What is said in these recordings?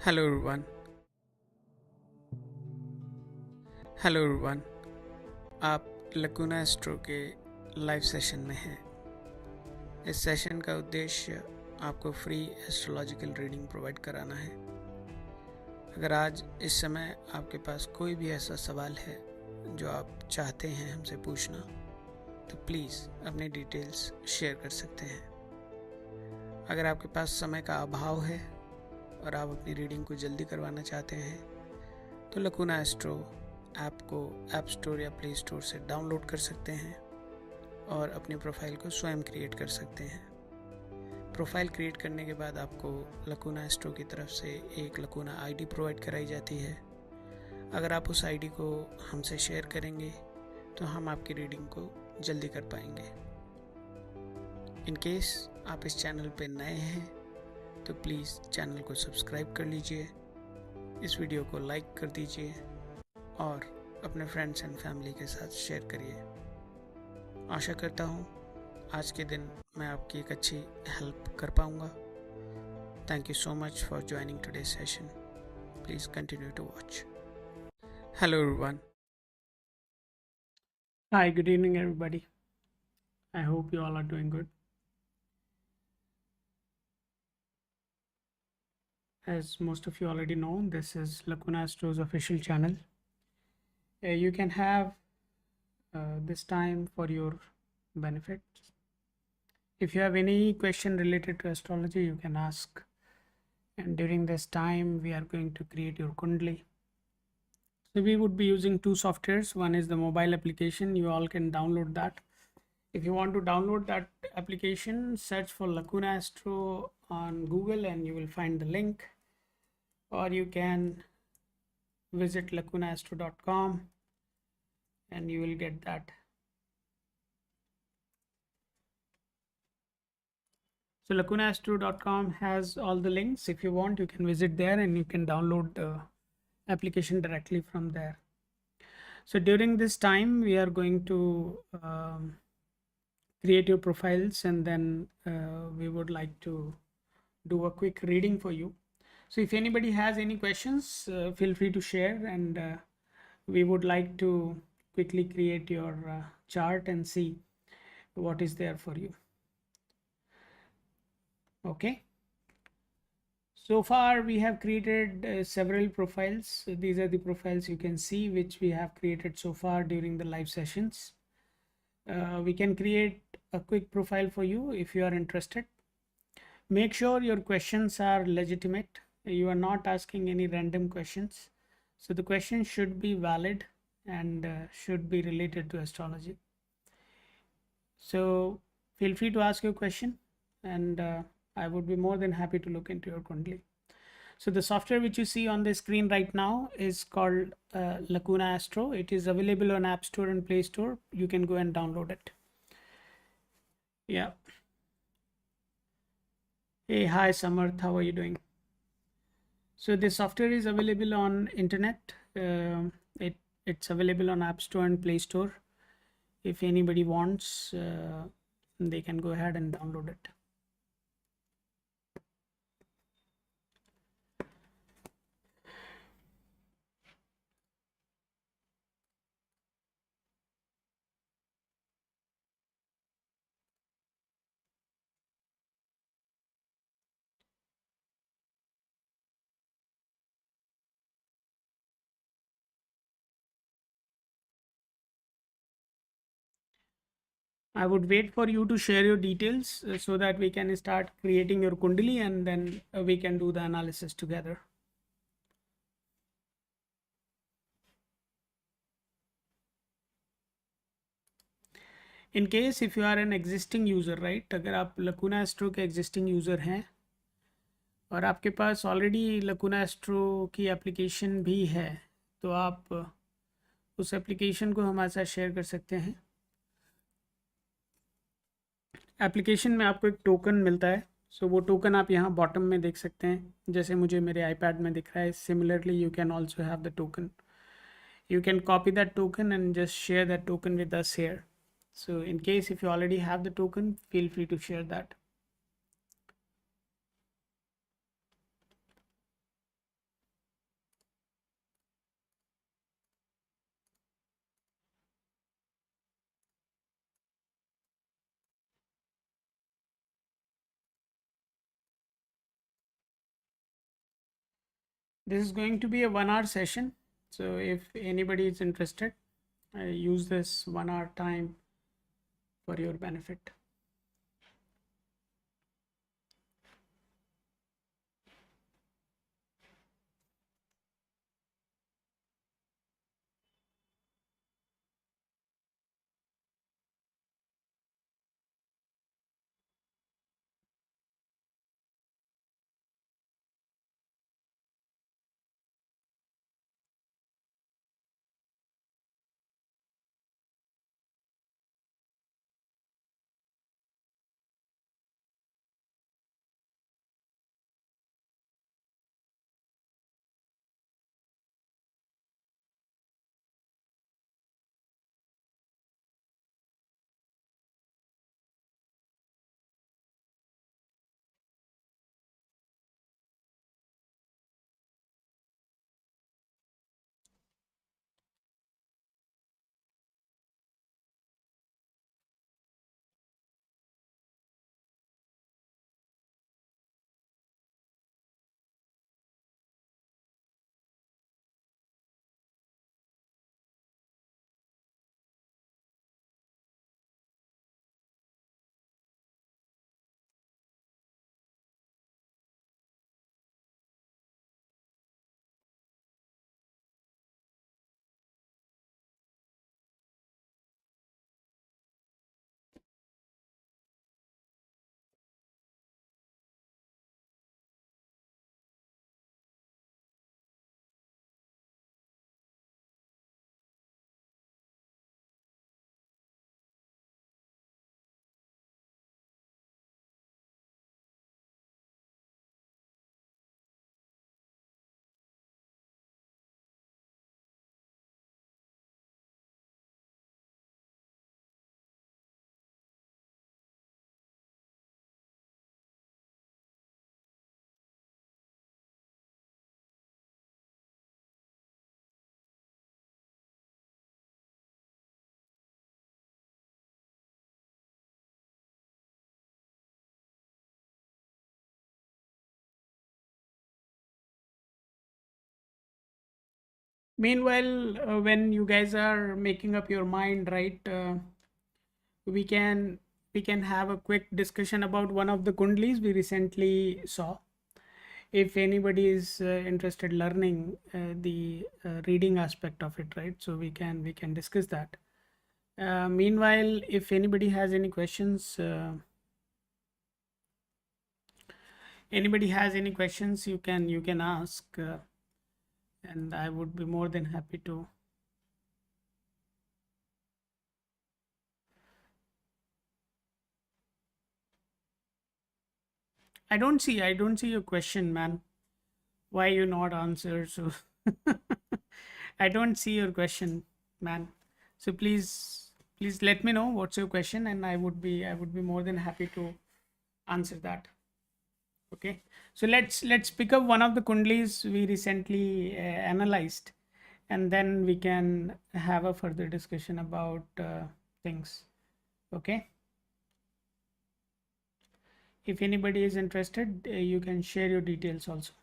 Hello everyone. आप lacuna astro के live session में हैं। इस सेशन का उद्देश्य आपको फ्री एस्ट्रोलॉजिकल रीडिंग प्रोवाइड कराना है। अगर आज इस समय आपके पास कोई भी ऐसा सवाल है जो आप चाहते हैं हमसे पूछना, तो प्लीज़ अपनी डिटेल्स शेयर कर सकते हैं। अगर आपके पास समय का अभाव है और आप अपनी रीडिंग को जल्दी करवाना चाहते हैं, तो लकुना एस्ट्रो ऐप को ऐप स्टोर या प्ले स्टोर से डाउनलोड कर सकते हैं और अपनी प्रोफाइल को स्वयं क्रिएट कर सकते हैं। प्रोफाइल क्रिएट करने के बाद आपको लकुना एस्ट्रो की तरफ से एक लकुना आईडी प्रोवाइड कराई जाती है। अगर आप उस आईडी को हमसे शेयर करेंगे तो हम आपकी रीडिंग को जल्दी कर पाएंगे। इन केस आप इस चैनल पर नए हैं तो प्लीज़ चैनल को सब्सक्राइब कर लीजिए, इस वीडियो को लाइक कर दीजिए और अपने फ्रेंड्स एंड फैमिली के साथ शेयर करिए। आशा करता हूँ आज के दिन मैं आपकी एक अच्छी हेल्प कर पाऊँगा। Thank you so much for joining today session. Please continue to watch. Hello everyone. Hi, good evening, everybody. I hope you all are doing good. As most of you already know, this is Lacuna Astro's official channel. You can have this time for your benefit. If you have any question related to astrology, you can ask. And during this time, we are going to create your Kundli. So we would be using two softwares. One is the mobile application. You all can download that. If you want to download that application, search for Lacuna Astro on Google and you will find the link, or you can visit lacunaastro.com and you will get that. So lacunaastro.com has all the links. If you want, you can visit there and you can download the application directly from there. So during this time, we are going to create your profiles, and then we would like to do a quick reading for you. So if anybody has any questions, feel free to share, and we would like to quickly create your chart and see what is there for you. Okay. So far we have created several profiles. These are the profiles you can see which we have created so far during the live sessions. We can create a quick profile for you if you are interested. Make sure your questions are legitimate. You are not asking any random questions. So the question should be valid and should be related to astrology. So feel free to ask your question, and I would be more than happy to look into your Kundli. So the software which you see on the screen right now is called Lacuna Astro. It is available on App Store and Play Store. You can go and download it. Yeah. Hey, hi Samarth, how are you doing? So the software is available on internet. It's available on App Store and Play Store. If anybody wants, they can go ahead and download it. I would wait for you to share your details so that we can start creating your Kundali, and then we can do the analysis together. In case if you are an existing user, right, अगर आप Lacuna Astro के existing user हैं और आपके पास already Lacuna Astro की application भी है, तो आप उस application को हमारे साथ share कर सकते हैं. एप्लीकेशन में आपको एक टोकन मिलता है. सो वो टोकन आप यहाँ बॉटम में देख सकते हैं, जैसे मुझे मेरे आईपैड में दिख रहा है. Similarly you can also have the token. You can copy that token and just share that token with us here. So in case if you already have the token, feel free to share that. This is going to be a 1 hour session. So if anybody is interested, use this 1 hour time for your benefit. Meanwhile, when you guys are making up your mind, right, we can have a quick discussion about one of the kundlis we recently saw. If anybody is interested learning the reading aspect of it, right, so we can discuss that. Meanwhile, if anybody has any questions, you can ask, and I would be more than happy to. I don't see your question, man. Why you not answer? So I don't see your question, man. So please let me know what's your question, and I would be more than happy to answer that. Okay, so let's pick up one of the kundlis we recently analyzed, and then we can have a further discussion about things. Okay, if anybody is interested, you can share your details also.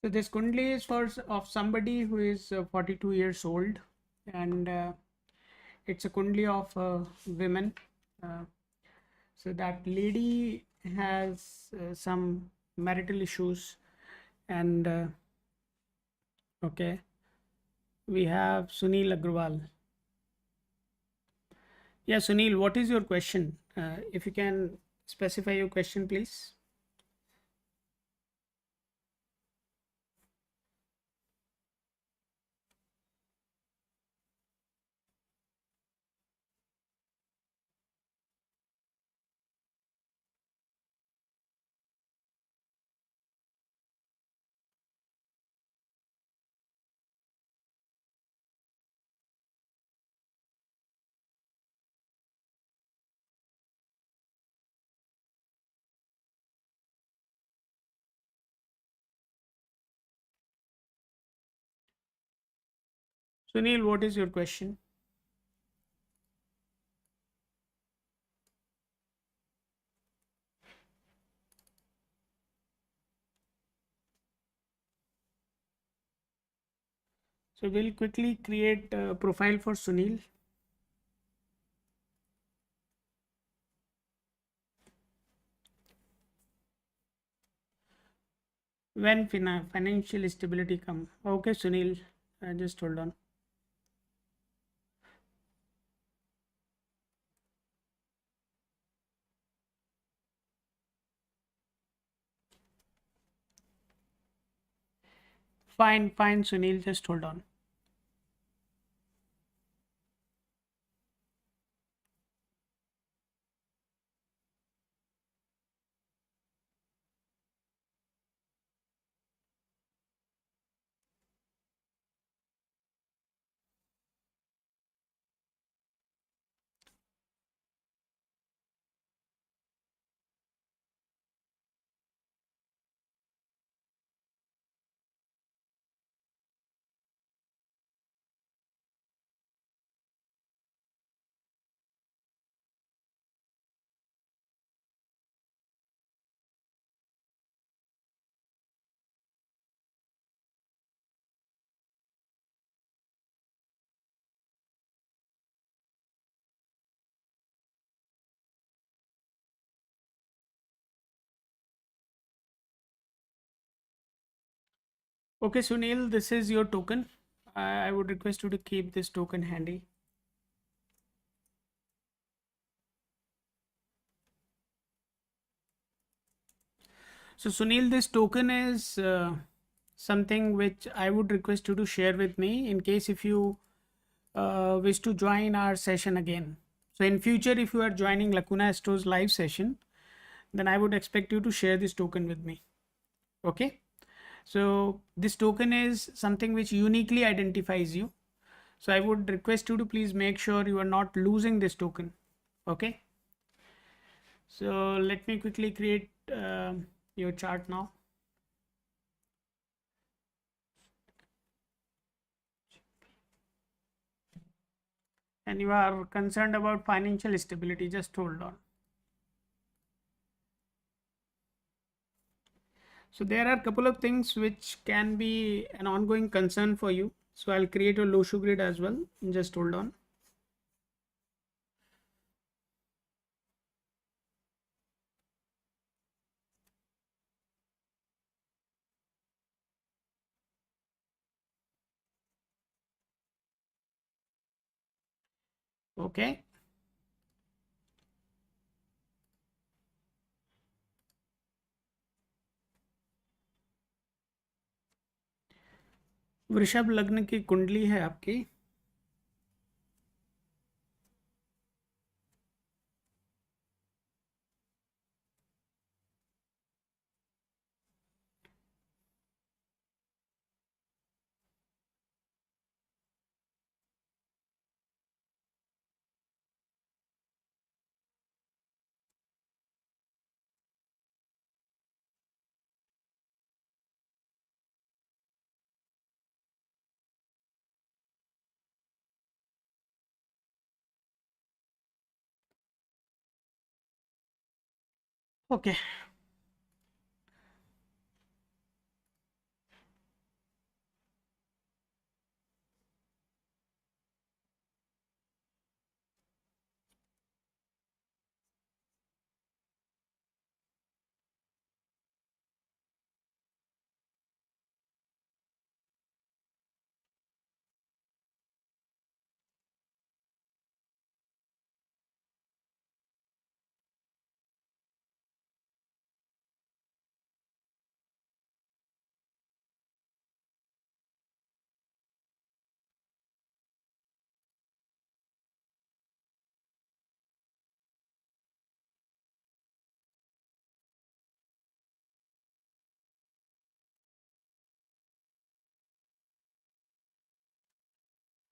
So this kundli is of somebody who is 42 years old, and it's a kundli of women. Uh, so that lady has some marital issues, and okay, we have Sunil Agrawal. Yeah, Sunil, what is your question? If you can specify your question, please. Sunil, what is your question? So we'll quickly create a profile for Sunil. When financial stability come? Okay, Sunil, just hold on. Fine, Sunil, just hold on. Okay, Sunil, this is your token. I would request you to keep this token handy. So Sunil, this token is something which I would request you to share with me in case if you wish to join our session again. So in future, if you are joining Lacuna Astro's live session, then I would expect you to share this token with me. Okay. So this token is something which uniquely identifies you. So I would request you to please make sure you are not losing this token. Okay. So let me quickly create your chart now. And you are concerned about financial stability, just hold on. So there are a couple of things which can be an ongoing concern for you. So I'll create a LoshuGrid as well, just hold on. Okay. वृषभ लग्न की कुंडली है आपकी. Okay.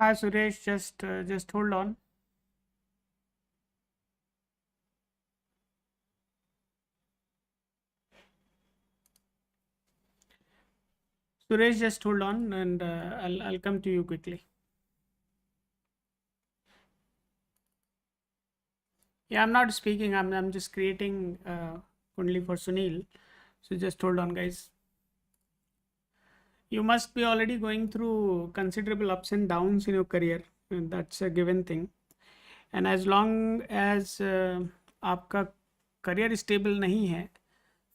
Hi Suresh, just hold on. Suresh, just hold on, and I'll come to you quickly. Yeah, I'm not speaking. I'm just creating only for Sunil. So just hold on, guys. You must be already going through considerable ups and downs in your career. And that's a given thing. And as long as आपका career stable नहीं है,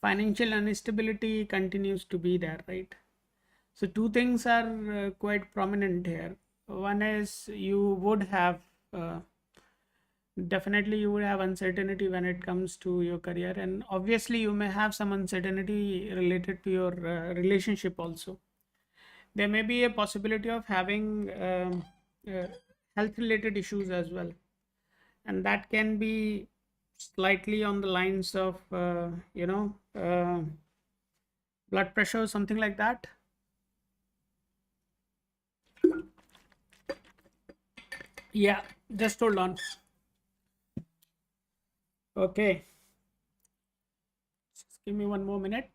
financial instability continues to be there, right? So two things are quite prominent here. One is you would have uh, definitely you would have uncertainty when it comes to your career, and obviously you may have some uncertainty related to your relationship also. There may be a possibility of having uh, health related issues as well, and that can be slightly on the lines of blood pressure or something like that. Yeah, just hold on. Okay, just give me one more minute.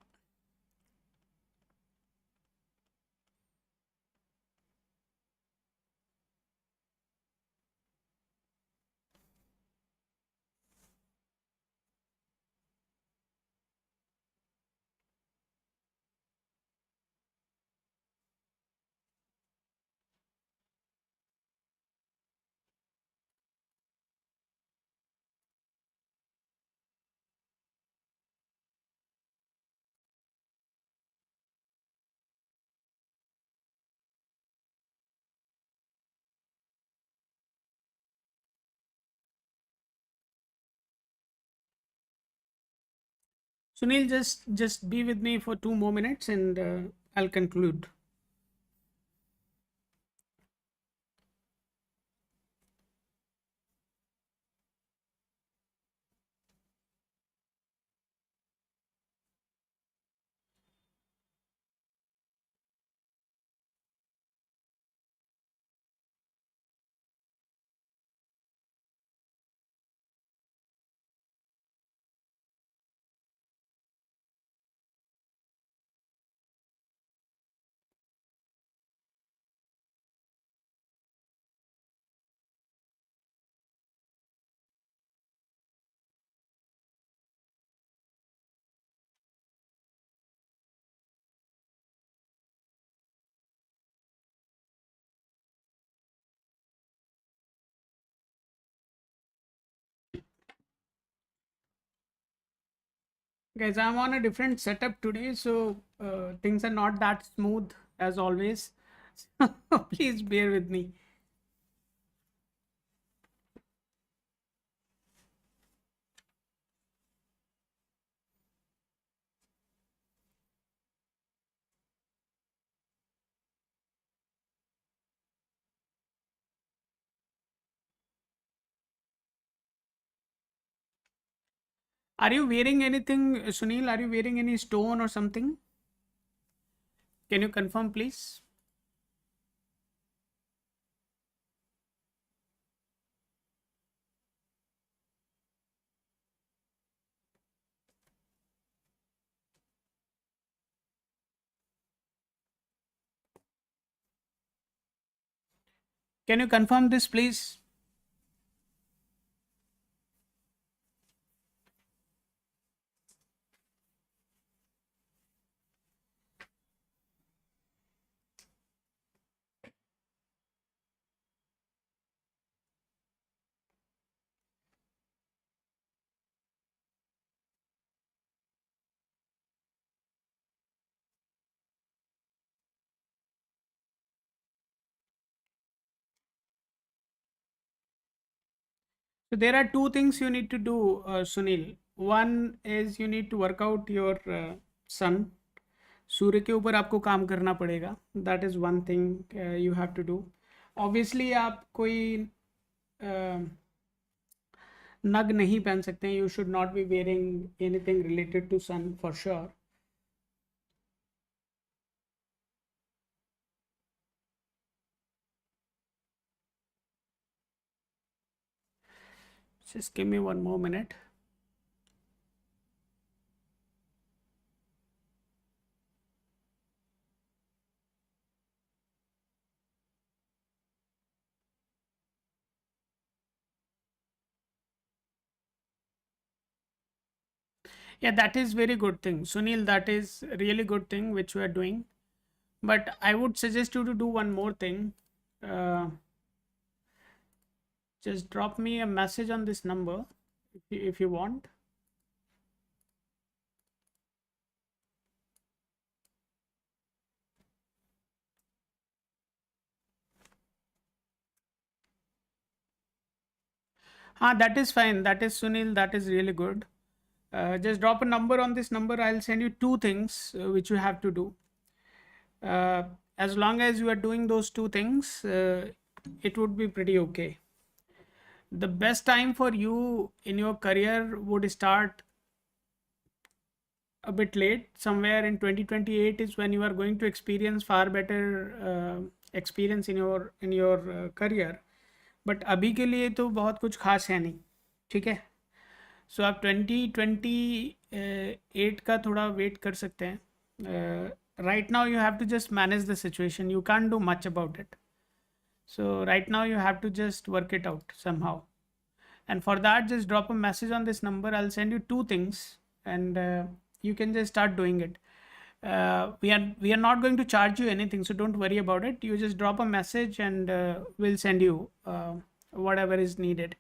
Sunil, just be with me for 2 more minutes, and I'll conclude. Guys, I'm on a different setup today, so things are not that smooth as always. Please bear with me. Are you wearing anything, Sunil? Are you wearing any stone or something? Can you confirm, please? Can you confirm this, please? So there are two things you need to do, Sunil. One is you need to work out your sun. सूर्य के ऊपर आपको काम करना पड़ेगा. That is one thing you have to do. Obviously आप कोई नग नहीं पहन सकते हैं. You should not be wearing anything related to sun for sure. Just give me one more minute. Yeah, that is very good thing, Sunil. That is really good thing which we are doing. But I would suggest you to do one more thing. Uh, just drop me a message on this number if you want. That is fine. That is Sunil. That is really good. Just drop a number on this number. I'll send you two things which you have to do. Uh, as long as you are doing those two things, it would be pretty okay. The best time for you in your career would start a bit late. Somewhere in 2028 is when you are going to experience far better experience in your career. But अभी के लिए तो बहुत कुछ खास है नहीं. ठीक है. सो आप 2028 का थोड़ा वेट कर सकते हैं. Right now you have to just manage the situation. You can do much about it. So right now you have to just work it out somehow. And for that, just drop a message on this number. I'll send you two things, and you can just start doing it. We are not going to charge you anything, so don't worry about it. You just drop a message, and we'll send you whatever is needed.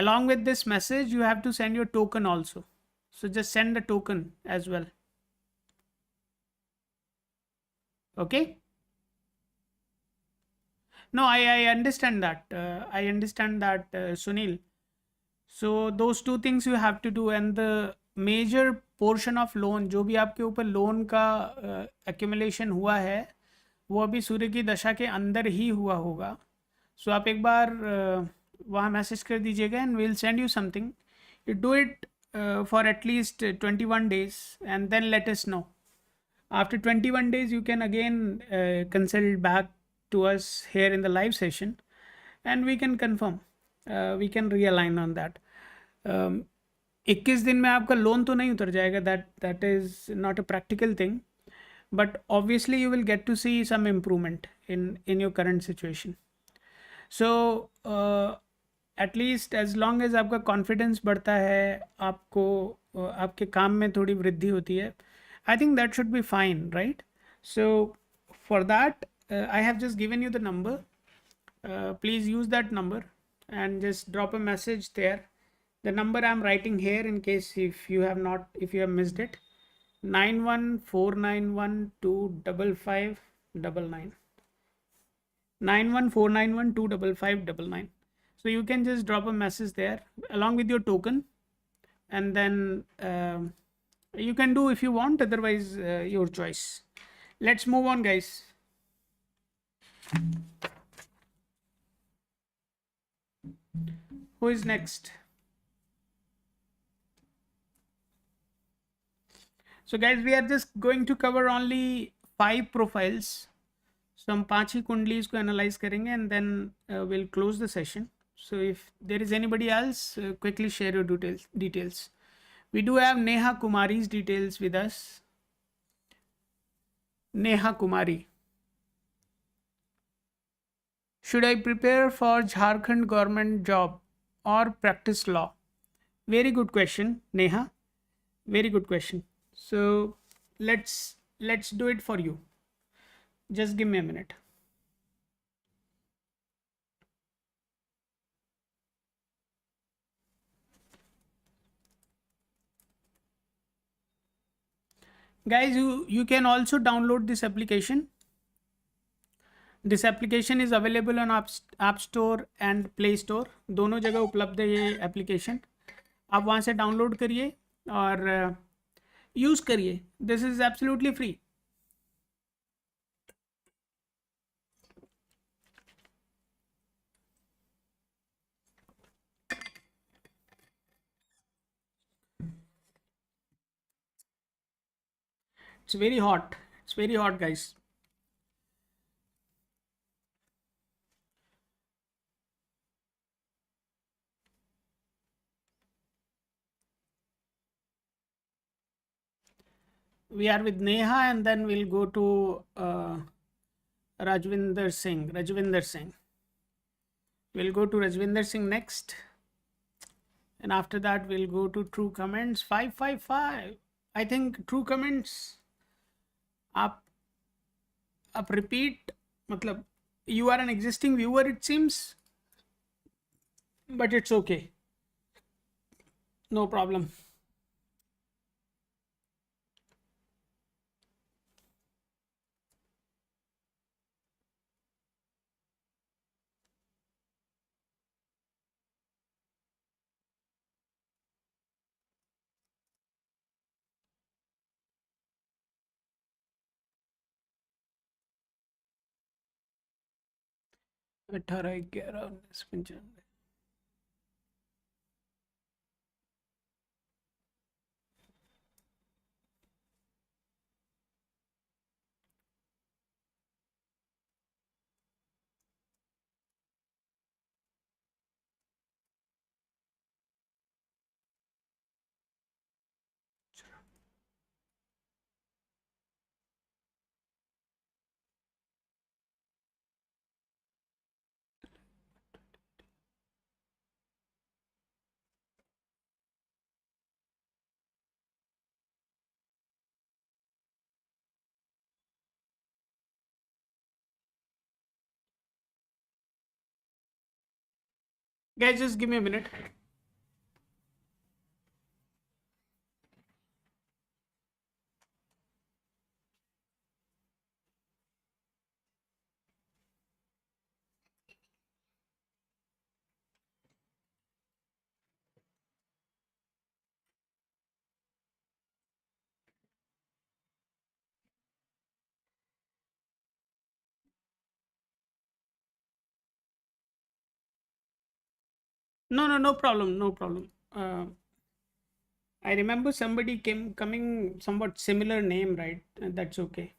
Along with this message, you have to send your token also. So just send the token as well. Okay? No, I understand that. I understand that, Sunil. So those two things you have to do. And the major portion of loan जो भी आपके ऊपर loan का accumulation हुआ है वो अभी सूर्य की दशा के अंदर ही हुआ होगा. सो आप एक बार वहाँ मैसेज कर दीजिएगा and we'll send you something. You do it for at least 21 days and then let us know. After 21 days you can again consult back to us here in the live session and we can confirm. We can realign on that. 21 दिन में आपका loan तो नहीं उतर जाएगा. That is not a practical thing, but obviously you will get to see some improvement in your current situation. So at least as long as आपका confidence बढ़ता है, आपको आपके काम में थोड़ी वृद्धि होती है, I think that should be fine, right? So for that I have just given you the number. Please use that number and just drop a message there. The number I'm writing here in case if you have missed it, 9149125599. 9149125599. So you can just drop a message there along with your token, and then you can do if you want, otherwise your choice. Let's move on, guys. Who is next? So guys, we are just going to cover only 5 profiles. So हम 5 ही कुंडलीज को analyse करेंगे and then we'll close the session. So if there is anybody else, quickly share your details. We do have Neha Kumari's details with us. Neha Kumari. Should I prepare for Jharkhand government job or practice law? Very good question, Neha. Very good question. So let's do it for you. Just give me a minute. Guys, you can also download this application. This application is available on App Store and Play Store. दोनों जगह उपलब्ध है ये application. आप वहाँ से download करिए और यूज़ करिए. This is absolutely free. It's very hot. It's very hot, guys. We are with Neha and then we'll go to Rajvinder Singh. We'll go to Rajvinder Singh next. and after that we'll go to true comments 555. I think true comments up repeat, matlab you are an existing viewer it seems, but it's okay, no problem. अठारह ग्यारह उन्नीस पंचानवे. Guys, just give me a minute. No problem, no problem. I remember somebody came coming somewhat similar name, right? That's okay.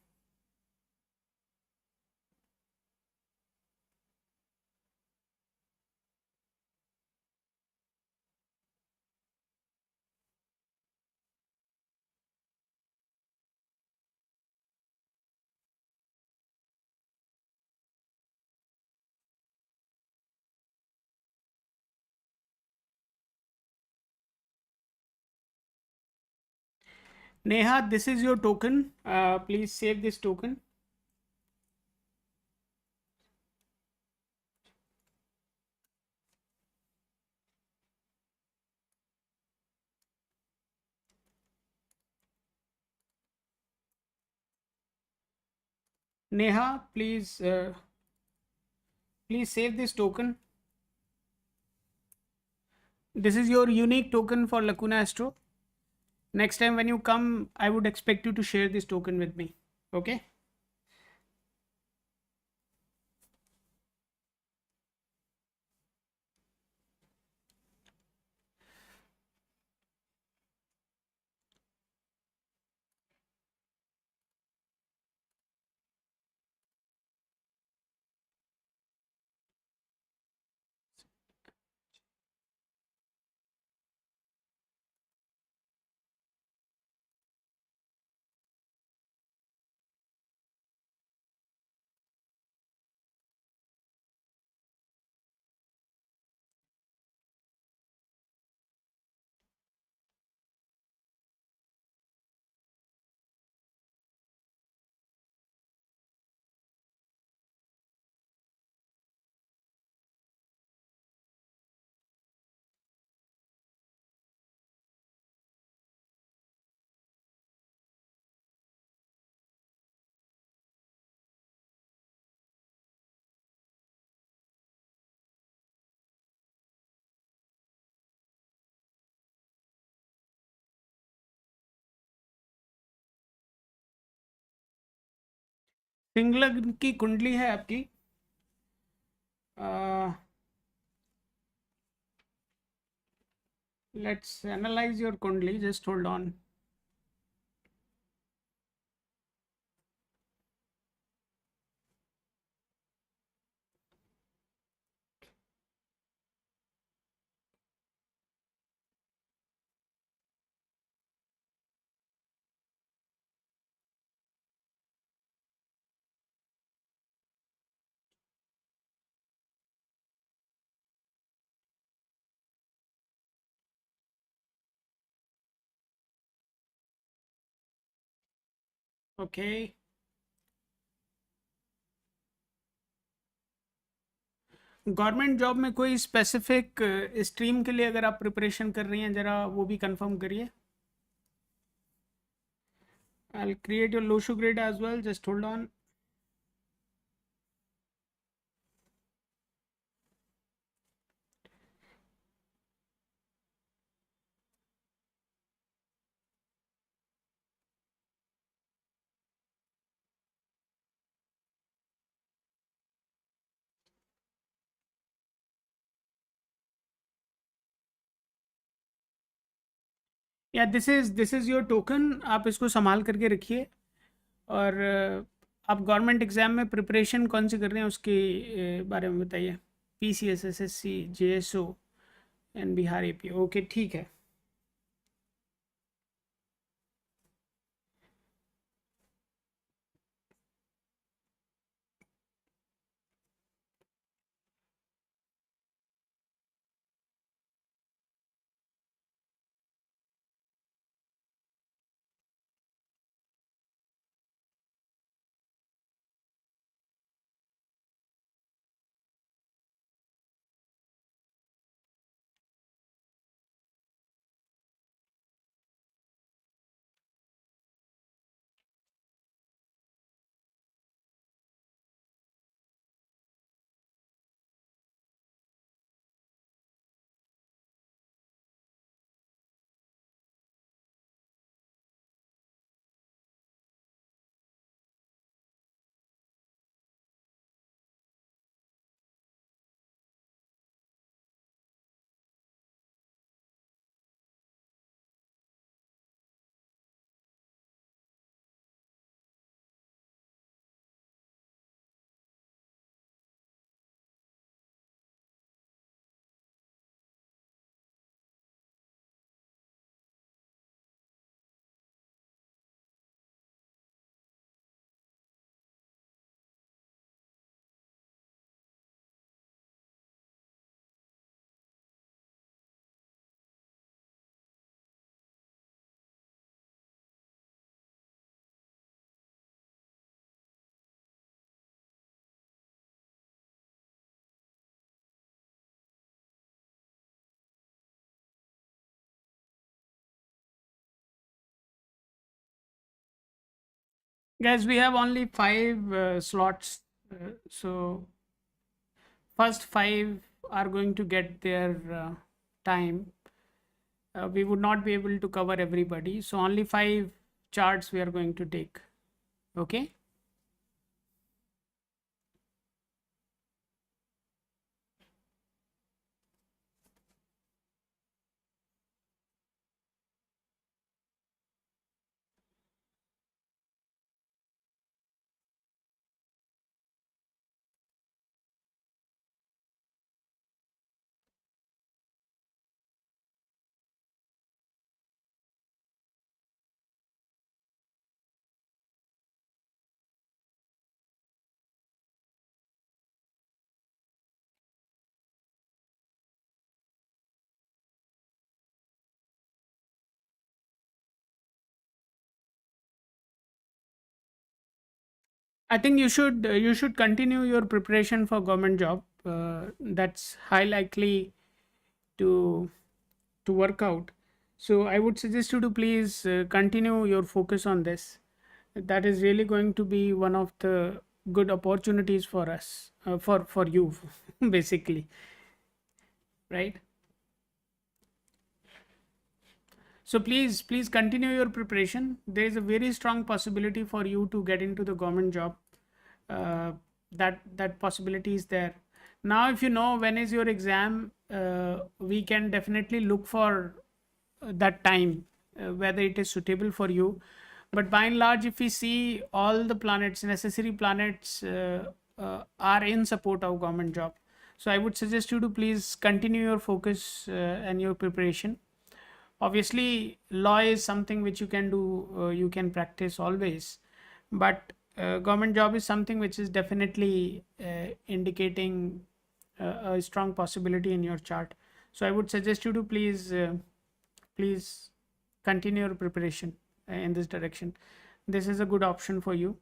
Neha, this is your token. Please save this token. Neha, please save this token. This is your unique token for Lacuna Astro. Next time when you come, I would expect you to share this token with me. Okay? Singh लग्न की कुंडली है आपकी. Let's analyze your kundli. Just hold on. Okay, government job में कोई specific stream के लिए अगर आप प्रिपरेशन कर रही हैं, ज़रा वो भी कंफर्म करिए. I'll create your LoshuGrid as well. Just hold on. या दिस इज़ योर टोकन. आप इसको संभाल करके रखिए. और आप गवर्नमेंट एग्ज़ाम में प्रिपरेशन कौन सी कर रहे हैं उसके बारे में बताइए. PCS, SSC, JSO and Bihar AP. Okay, ठीक है. Guys, we have only 5 slots. So first 5 are going to get their time. We would not be able to cover everybody. So only 5 charts we are going to take. Okay. I think you should continue your preparation for government job. That's high likely to work out. So I would suggest you to please continue your focus on this. That is really going to be one of the good opportunities for us, for you, basically, right? So please continue your preparation. There is a very strong possibility for you to get into the government job. uh, that possibility is there. Now if you know when is your exam, we can definitely look for that time, whether it is suitable for you. But by and large, if we see, all the planets, necessary planets, are in support of government job. So I would suggest you to please continue your focus and your preparation. Obviously law is something which you can do, you can practice always, but government job is something which is definitely indicating a strong possibility in your chart. So I would suggest you to please continue your preparation in this direction. this is a good option for you.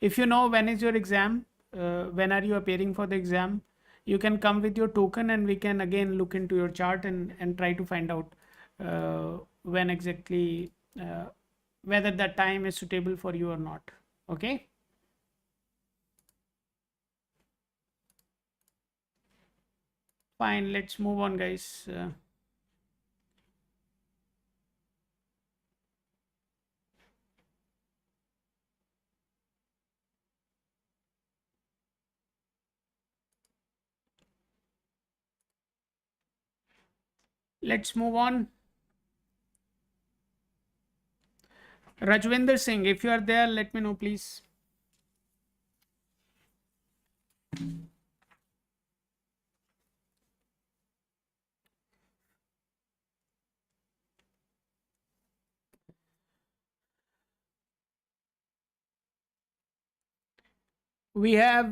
If you know when is your exam, when are you appearing for the exam, you can come with your token and we can again look into your chart and try to find out when exactly, whether that time is suitable for you or not. Okay. Fine, let's move on, guys. Let's move on. Rajwinder Singh, if you are there, let me know, please. We have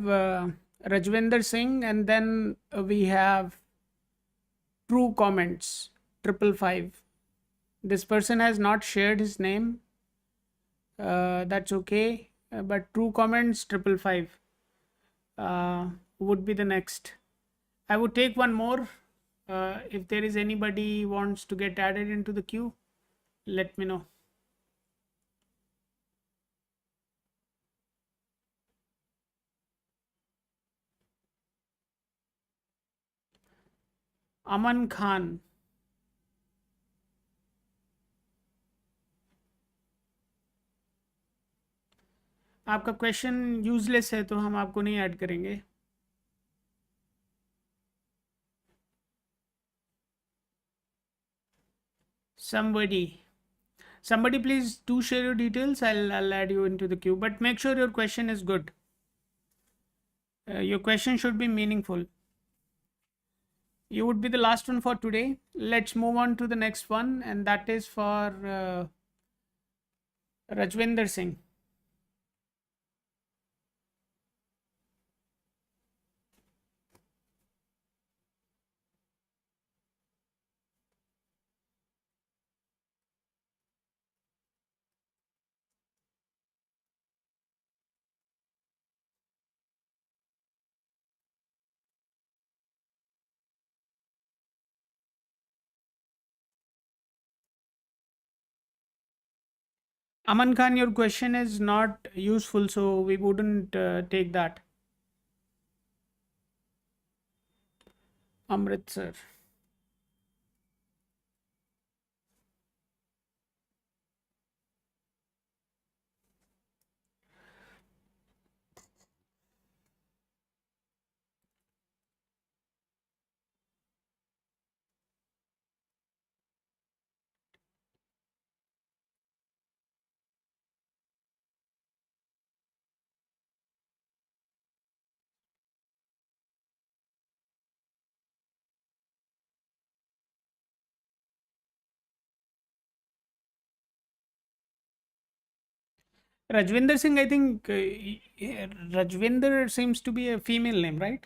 Rajwinder Singh, and then we have True Comments 555. This person has not shared his name. That's okay. But True Comments 555 would be the next. I would take one more. If there is anybody wants to get added into the queue, let me know. Aman Khan. आपका question useless है तो हम आपको नहीं add करेंगे. Somebody please do share your details. I'll add you into the queue, but make sure your question is good. Your question should be meaningful. You would be the last one for today. Let's move on to the next one, and that is for Rajwinder Singh. Aman Khan, your question is not useful, so we wouldn't take that. Amritsar. Rajwinder Singh, I think Rajwinder seems to be a female name, right?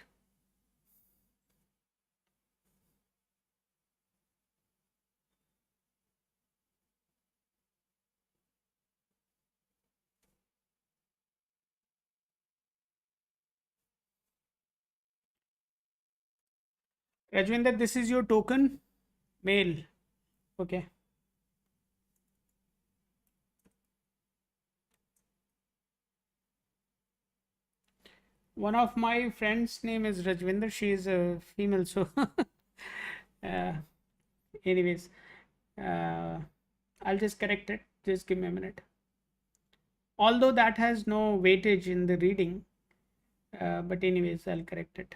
Rajwinder, this is your token, male. Okay. One of my friends' name is Rajwinder. She is a female, so anyways, I'll just correct it. Just give me a minute. Although that has no weightage in the reading, but anyways, I'll correct it.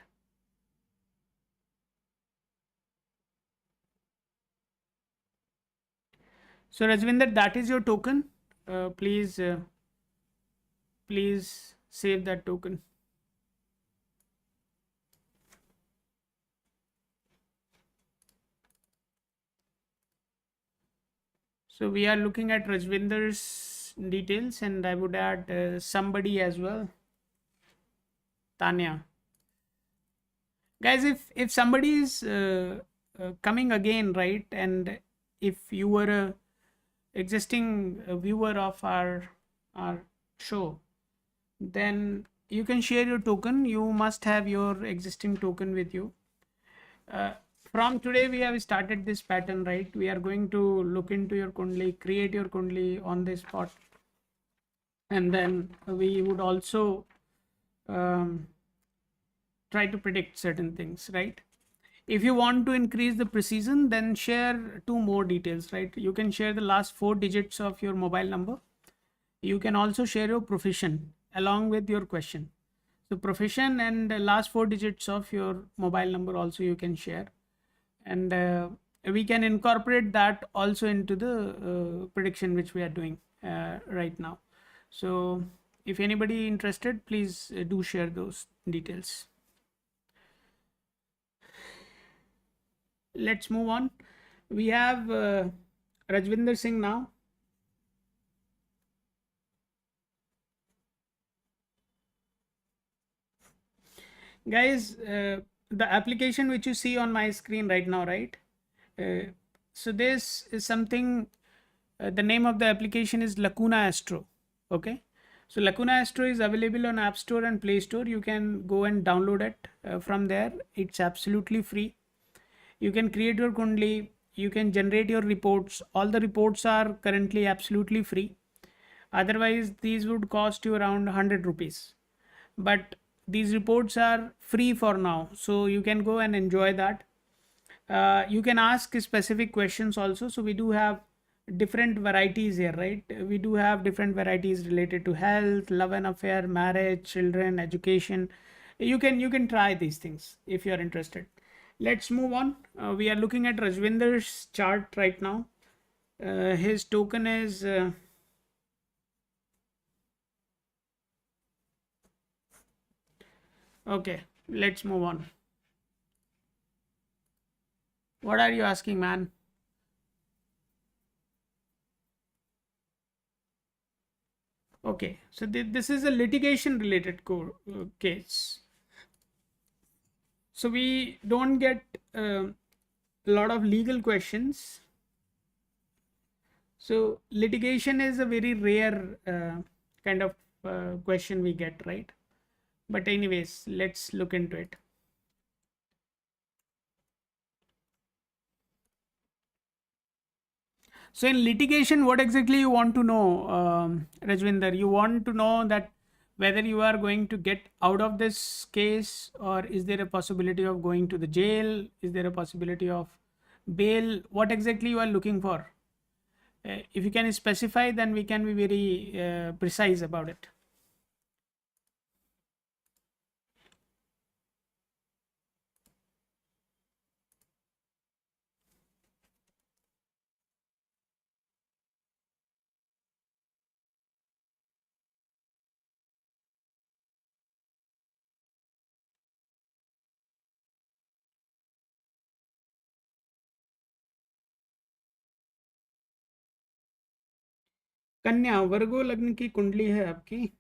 So Rajwinder, that is your token. Please save that token. So we are looking at Rajwinder's details, and I would add somebody as well. Tanya. Guys, if somebody is coming again, right, and if you were a existing viewer of our our show, then you can share your token. You must have your existing token with you. uh, from today we have started this pattern, right? We are going to look into your kundli, create your kundli on the spot, and then we would also um, try to predict certain things, right? If you want to increase the precision, then share two more details, right? You can share the last four digits of your mobile number. You can also share your profession along with your question. So profession and the last four digits of your mobile number also you can share, and we can incorporate that also into the prediction which we are doing right now. So if anybody interested, please do share those details. Let's move on. We have Rajvinder Singh now. Guys, the application which you see on my screen right now, right? Uh, so this is something, the name of the application is Lacuna Astro. Okay. So Lacuna Astro is available on App Store and Play Store. You can go and download it from there. It's absolutely free. You can create your kundli. You can generate your reports. All the reports are currently absolutely free. Otherwise, these would cost you around 100 rupees. But these reports are free for now, so you can go and enjoy that. You can ask specific questions also. So we do have different varieties here, right? We do have different varieties related to health, love and affair, marriage, children, education. You can try these things if you are interested. Let's move on. We are looking at Rajvinder's chart right now. His token is okay. Let's move on. What are you asking, man? Okay, so this is a litigation related case. So we don't get a lot of legal questions. So litigation is a very rare kind of question we get, right? But anyways, let's look into it. So in litigation, what exactly you want to know, Rajvinder? You want to know that whether you are going to get out of this case, or is there a possibility of going to the jail? Is there a possibility of bail? What exactly you are looking for? If you can specify, then we can be very precise about it. कन्या वर्गो लग्न की कुंडली है आपकी.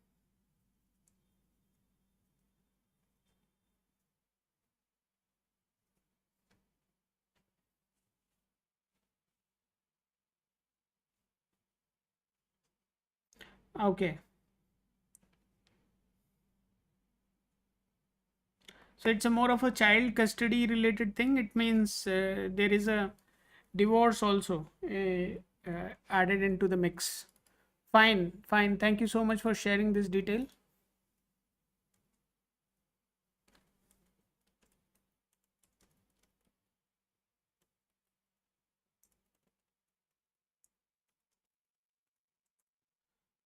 Okay. So it's a more of a child custody related thing. It means there is a divorce also added into the mix. Fine, fine. Thank you so much for sharing this detail.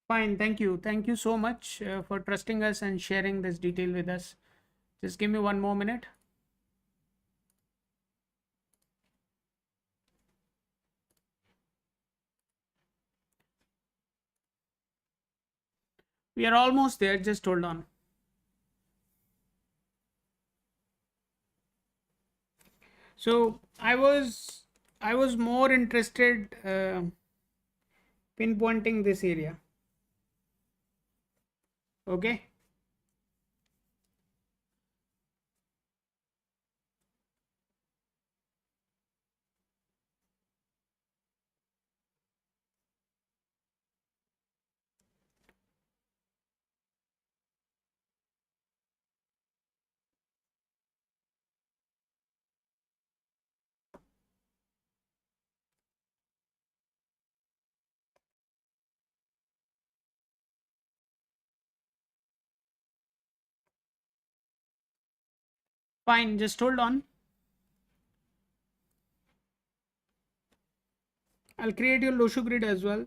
Fine, thank you. Thank you so much for trusting us and sharing this detail with us. Just give me one more minute. We are almost there. Just hold on. So I was more interested pinpointing this area. Okay. Fine, just hold on. I'll create your LoshuGrid as well.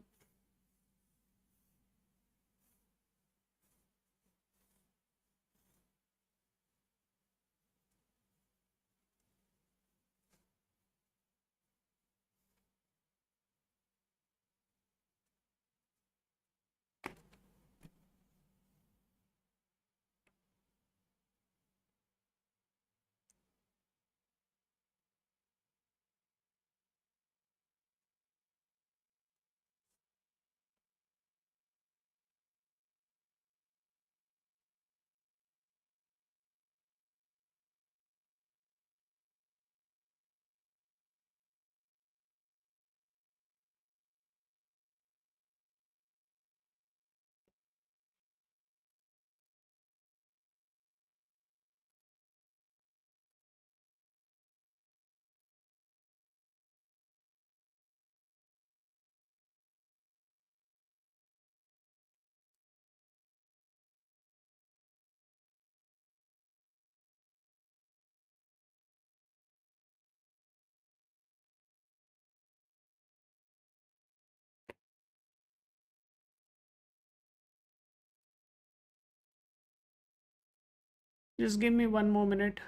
Just give me 1 more minute.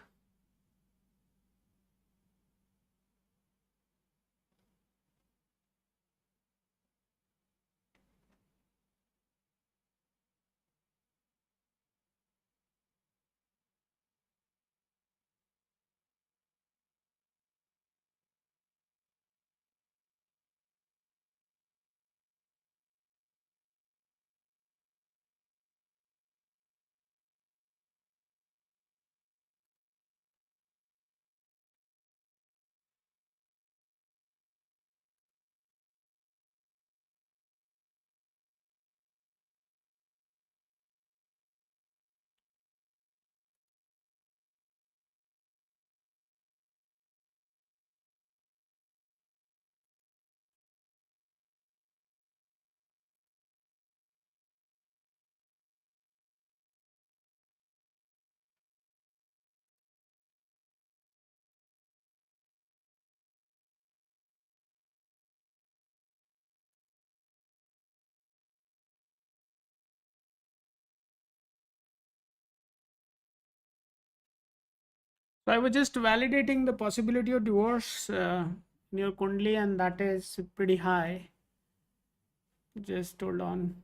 So I was just validating the possibility of divorce in your Kundli, and that is pretty high. Just hold on.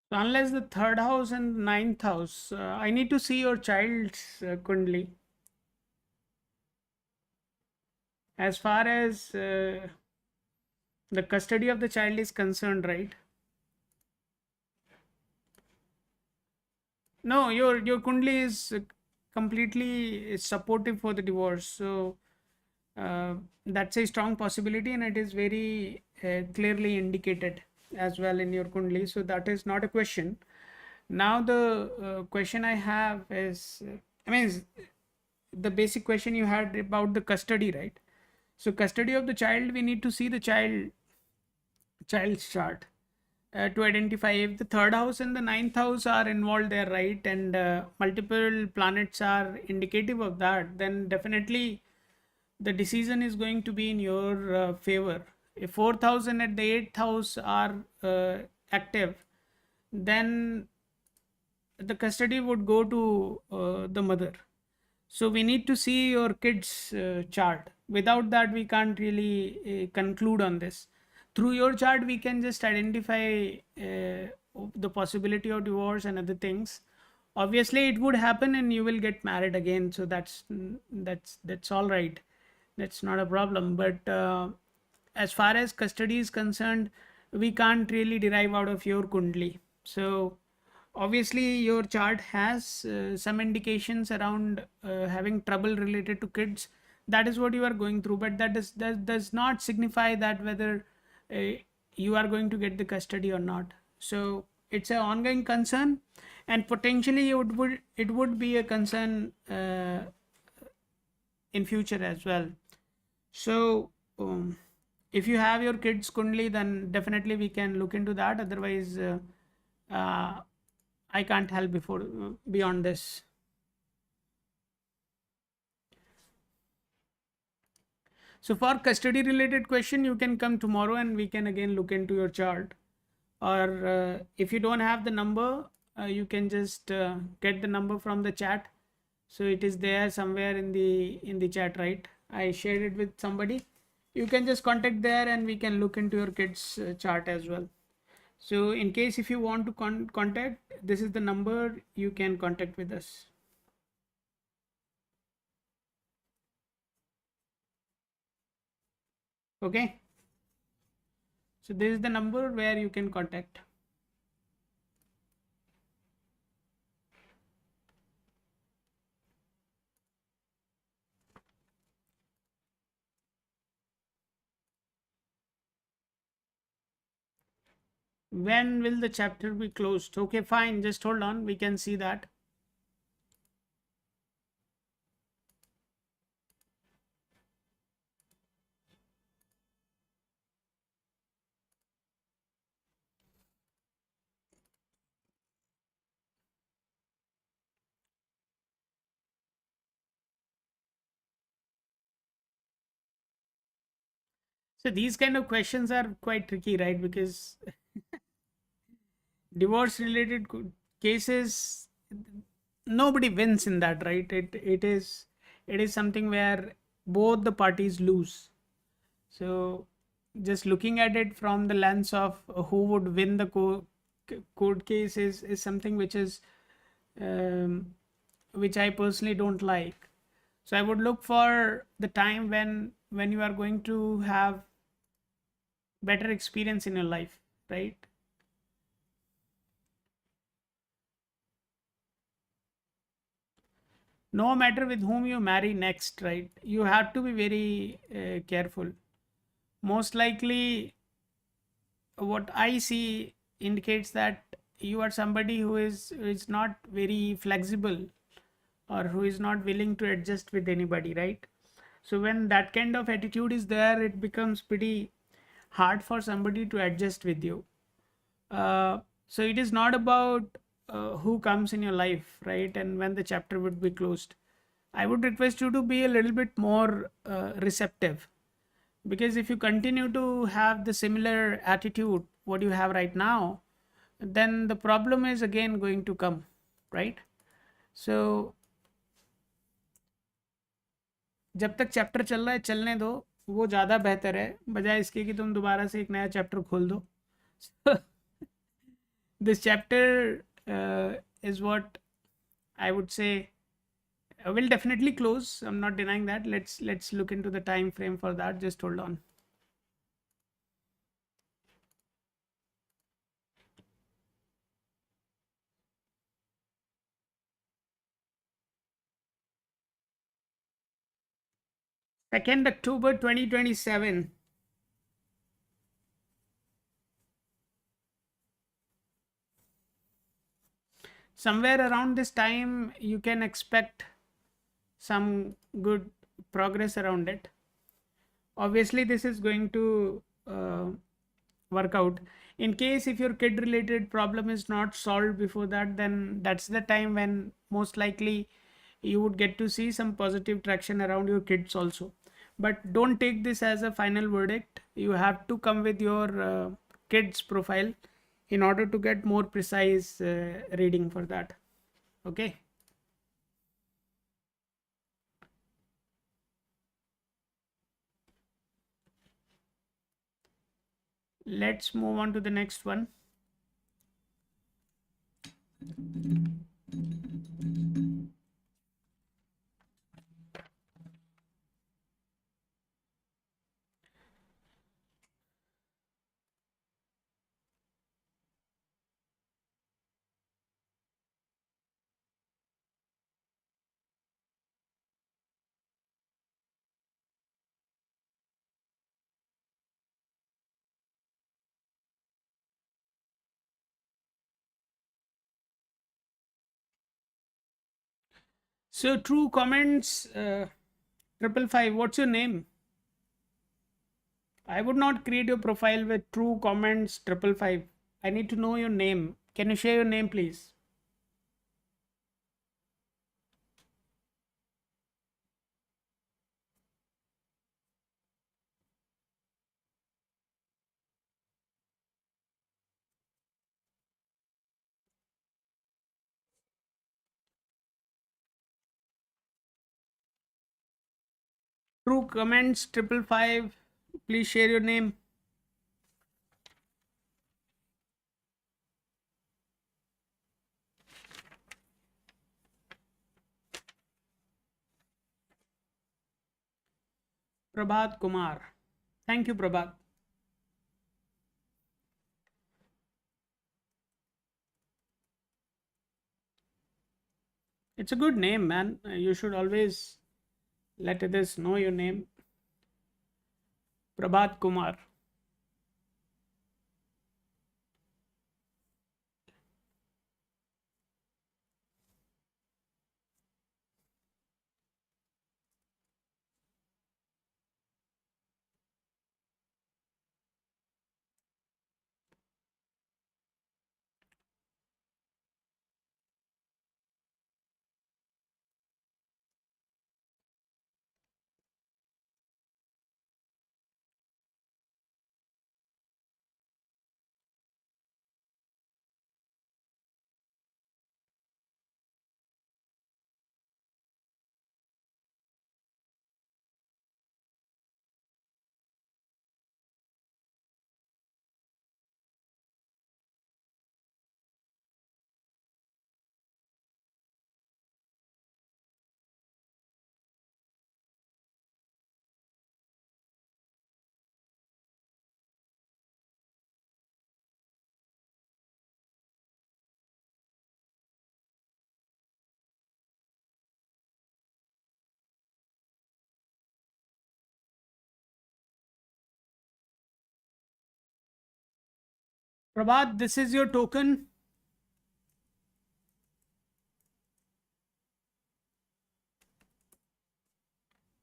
So unless the third house and ninth house, I need to see your child's Kundli. As far as the custody of the child is concerned, right? No, your Kundli is completely supportive for the divorce. So that's a strong possibility, and it is very clearly indicated as well in your Kundli. So that is not a question. Now the question I have is, I mean, the basic question you had about the custody, right? So custody of the child, we need to see the child's chart to identify if the third house and the ninth house are involved there, right? And multiple planets are indicative of that, then definitely the decision is going to be in your favor. If fourth house and at the eighth house are active, then the custody would go to the mother. So we need to see your kids chart. Without that we can't really conclude on this. Through your chart we can just identify the possibility of divorce and other things. Obviously it would happen and you will get married again, so that's all right. That's not a problem. But as far as custody is concerned, we can't really derive out of your kundli. So obviously your chart has some indications around having trouble related to kids. That is what you are going through, but that does not signify that whether uh, you are going to get the custody or not. So it's an ongoing concern, and potentially it would be a concern in future as well. So if you have your kids kundli, then definitely we can look into that. Otherwise, uh, I can't help before beyond this. So for custody related question, you can come tomorrow and we can again look into your chart. Or if you don't have the number, you can just get the number from the chat. So it is there somewhere in the chat, right? I shared it with somebody. You can just contact there and we can look into your kids chart as well. So in case if you want to contact, this is the number you can contact with us. Okay. So this is the number where you can contact. When will the chapter be closed? Okay, fine. Just hold on. We can see that. So these kind of questions are quite tricky, right? Because divorce related cases, nobody wins in that, right? It is something where both the parties lose. So just looking at it from the lens of who would win the court case is something um, which I personally don't like. So I would look for the time when you are going to have better experience in your life, right? No matter with whom you marry next, right? You have to be very careful. Most likely, what I see indicates that you are somebody who is not very flexible, or who is not willing to adjust with anybody, right? So when that kind of attitude is there, it becomes pretty hard for somebody to adjust with you. So it is not about who comes in your life, right? And when the chapter would be closed, I would request you to be a little bit more receptive, because if you continue to have the similar attitude what you have right now, then the problem is again going to come, right? So जब तक chapter चल रहा है चलने दो, वो ज़्यादा बेहतर है बजाय इसके कि तुम दोबारा से एक नया चैप्टर खोल दो. This chapter is what I would say will definitely close. I'm not denying that. Let's look into the time frame for that. Just hold on. Second October 2027. Somewhere around this time, you can expect some good progress around it. Obviously, this is going to work out. In case if your kid related problem is not solved before that, then that's the time when most likely you would get to see some positive traction around your kids also. But don't take this as a final verdict. You have to come with your kids profile in order to get more precise reading for that. Okay. Let's move on to the next one. So true comments, 555, what's your name? I would not create your profile with true comments 555. I need to know your name. Can you share your name, please? True comments 555. Please share your name. Prabhat Kumar. Thank you, Prabhat. It's a good name, man. You should always let others know your name. Prabhat Kumar. Prabhat, this is your token.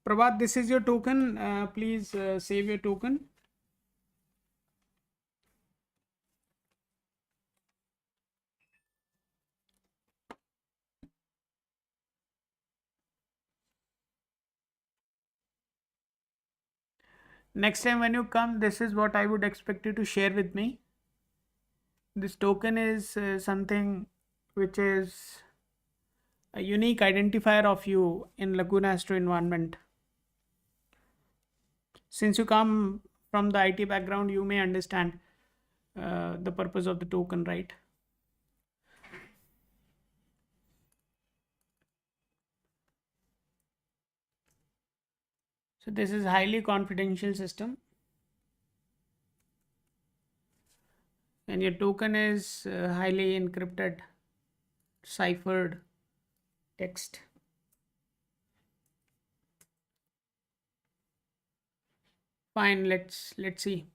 Prabhat, this is your token. Please save your token. Next time when you come, this is what I would expect you to share with me. This token is something which is a unique identifier of you in Laguna Astro environment. Since you come from the IT background, you may understand the purpose of the token, right? So this is highly confidential system, and your token is highly encrypted, ciphered text. Fine, let's see.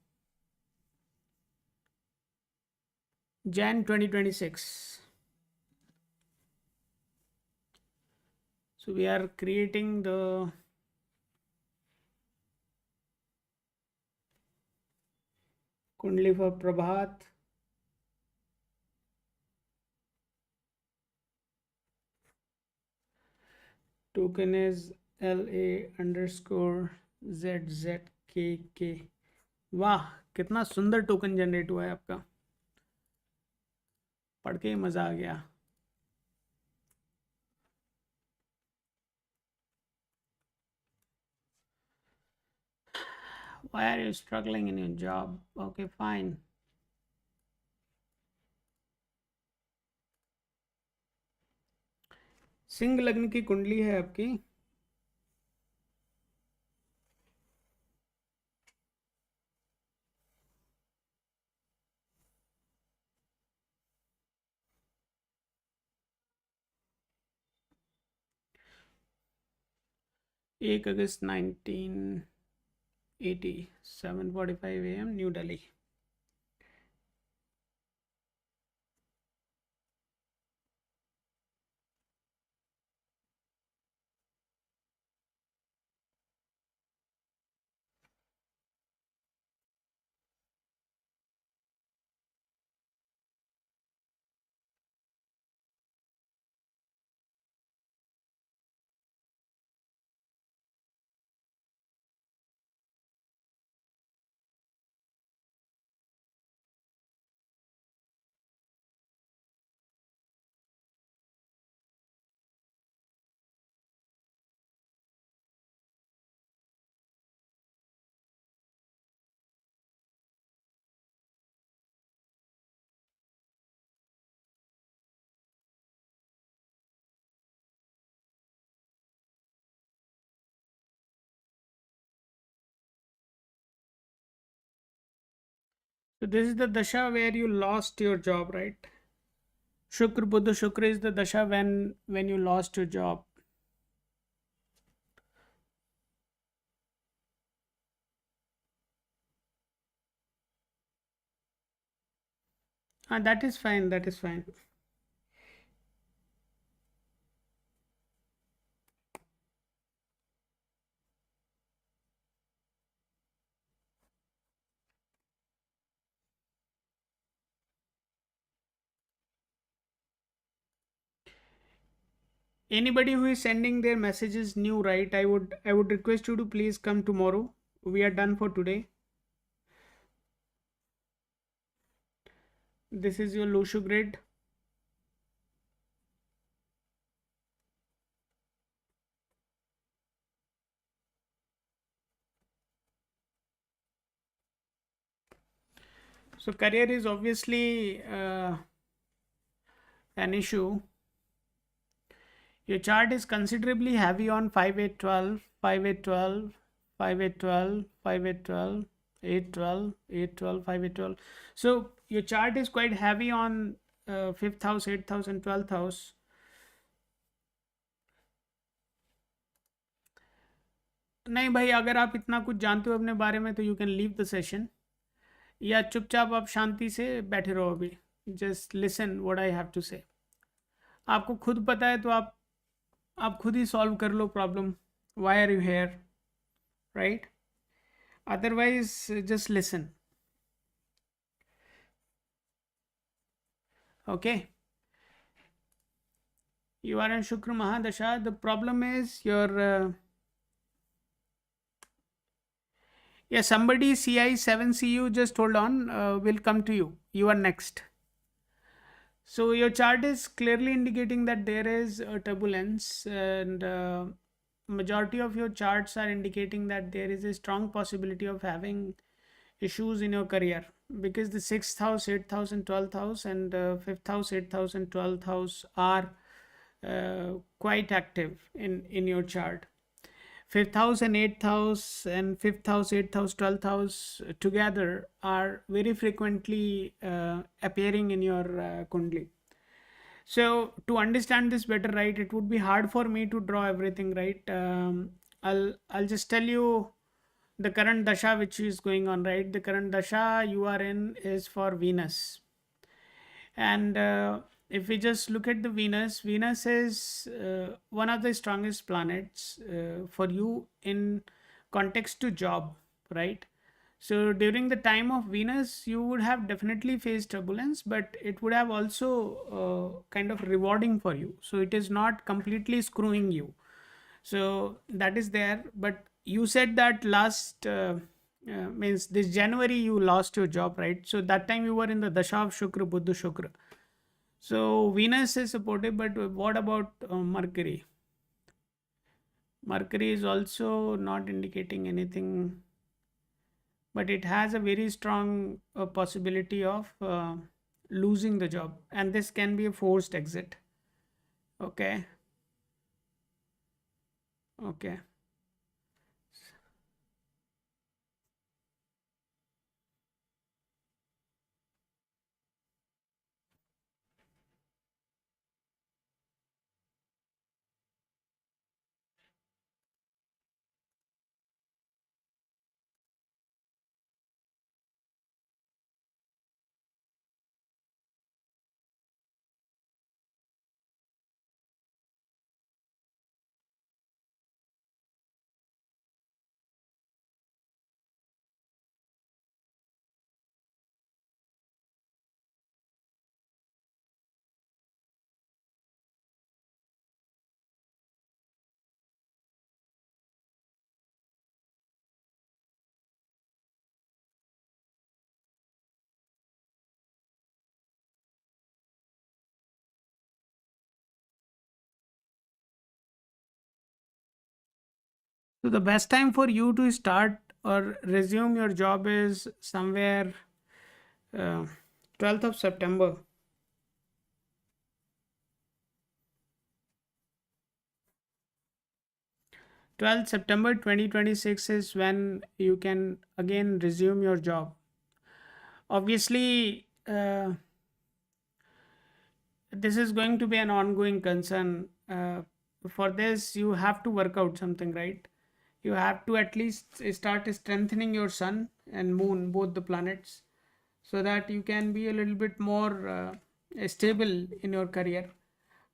Jan 2026. So we are creating the Kundli for Prabhat. Token is LA_ZZKK. वाह, कितना सुंदर token generate हुआ है आपका, पढ़ के ही मजा आ गया. Why are you struggling in your job? Okay, fine. Singh लग्न की कुंडली है आपकी. एक अगस्त 1980, 7:45 AM, new Delhi. So this is the dasha where you lost your job, right? Shukra, Buddha Shukra is the dasha when you lost your job. That is fine. That is fine. Anybody who is sending their messages new, right? I would request you to please come tomorrow. We are done for today. This is your LoshuGrid. So career is obviously an issue. Your chart is considerably heavy on 5812, 5812, 5812, 5812, 812, 812, 5812. So your chart is quite heavy on 5th house, 8th house, and 12th house. नहीं भाई, अगर आप इतना कुछ जानते हो अपने बारे में तो you can leave the session, या चुपचाप आप शांति से बैठे रहो अभी. Just listen what I have to say. आपको खुद पता है तो आप खुद ही सॉल्व कर लो problem. Why are you here, right? Otherwise just listen. Okay, you are in Shukra Mahadasha. The problem is your yeah, somebody CI7CU, just hold on, will come to you. You are next. So your chart is clearly indicating that there is a turbulence, and majority of your charts are indicating that there is a strong possibility of having issues in your career, because the 6th house, 8th house, and 12th house, and 5th house, 8th house, and 12th house are quite active in your chart. 5th house and 8th house, and 5th house, 8th house, 12th house together are very frequently appearing in your kundli. So to understand this better, right, it would be hard for me to draw everything, right? I'll just tell you the current dasha which is going on, right? The current dasha you are in is for Venus. And if we just look at the Venus is one of the strongest planets for you in context to job, right? So during the time of Venus, you would have definitely faced turbulence, but it would have also kind of rewarding for you. So it is not completely screwing you. So that is there. But you said that last means this January you lost your job, right? So that time you were in the dasha of Shukra, Buddha Shukra. So Venus is supportive, but what about Mercury? Mercury is also not indicating anything, but it has a very strong possibility of losing the job, and this can be a forced exit. Okay. Okay. So the best time for you to start or resume your job is somewhere 12th of September. 12th September 2026 is when you can again resume your job. Obviously, this is going to be an ongoing concern. For this, you have to work out something, right? You have to at least start strengthening your sun and moon, both the planets, so that you can be a little bit more stable in your career.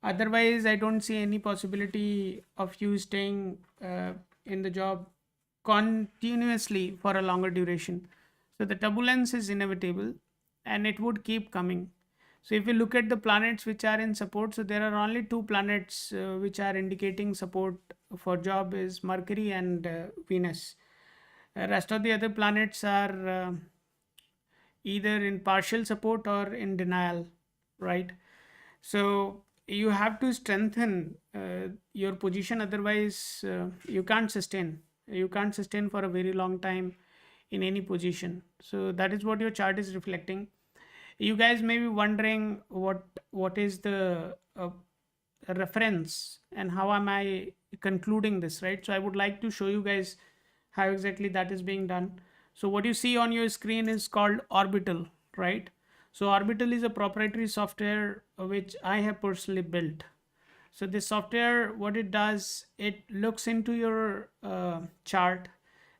Otherwise, I don't see any possibility of you staying in the job continuously for a longer duration. So the turbulence is inevitable and it would keep coming. So if you look at the planets which are in support, so there are only two planets which are indicating support for job is Mercury and Venus. Rest of the other planets are either in partial support or in denial, right? So you have to strengthen your position, otherwise you can't sustain for a very long time in any position. So that is what your chart is reflecting. You guys may be wondering what is the reference and how am I concluding this, right? So I would like to show you guys how exactly that is being done. So what you see on your screen is called Orbital, right? So Orbital is a proprietary software which I have personally built. So this software, what it does, it looks into your chart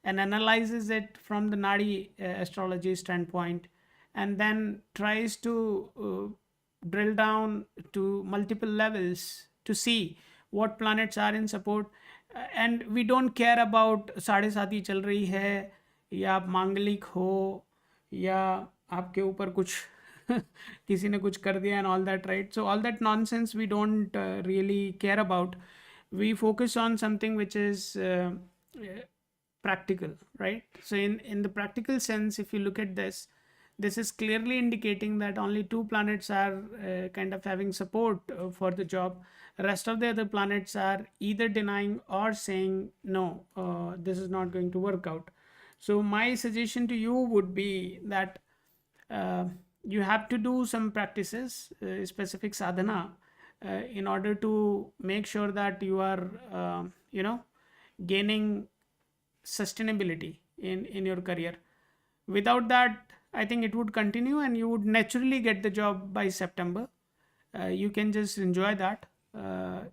and analyzes it from the Nadi astrology standpoint, and then tries to drill down to multiple levels to see what planets are in support. And we don't care about साढ़े साथी चल रही है या आप मांगलिक हो या आपके ऊपर कुछ किसी ने कुछ कर दिया and all that, right? So all that nonsense we don't really care about. We focus on something which is practical, right? So in the practical sense, if you look at this, this is clearly indicating that only two planets are kind of having support for the job. Rest of the other planets are either denying or saying no, this is not going to work out. So my suggestion to you would be that you have to do some practices, specific sadhana, in order to make sure that you are gaining sustainability in your career. Without that, I think it would continue and you would naturally get the job by September. You can just enjoy that.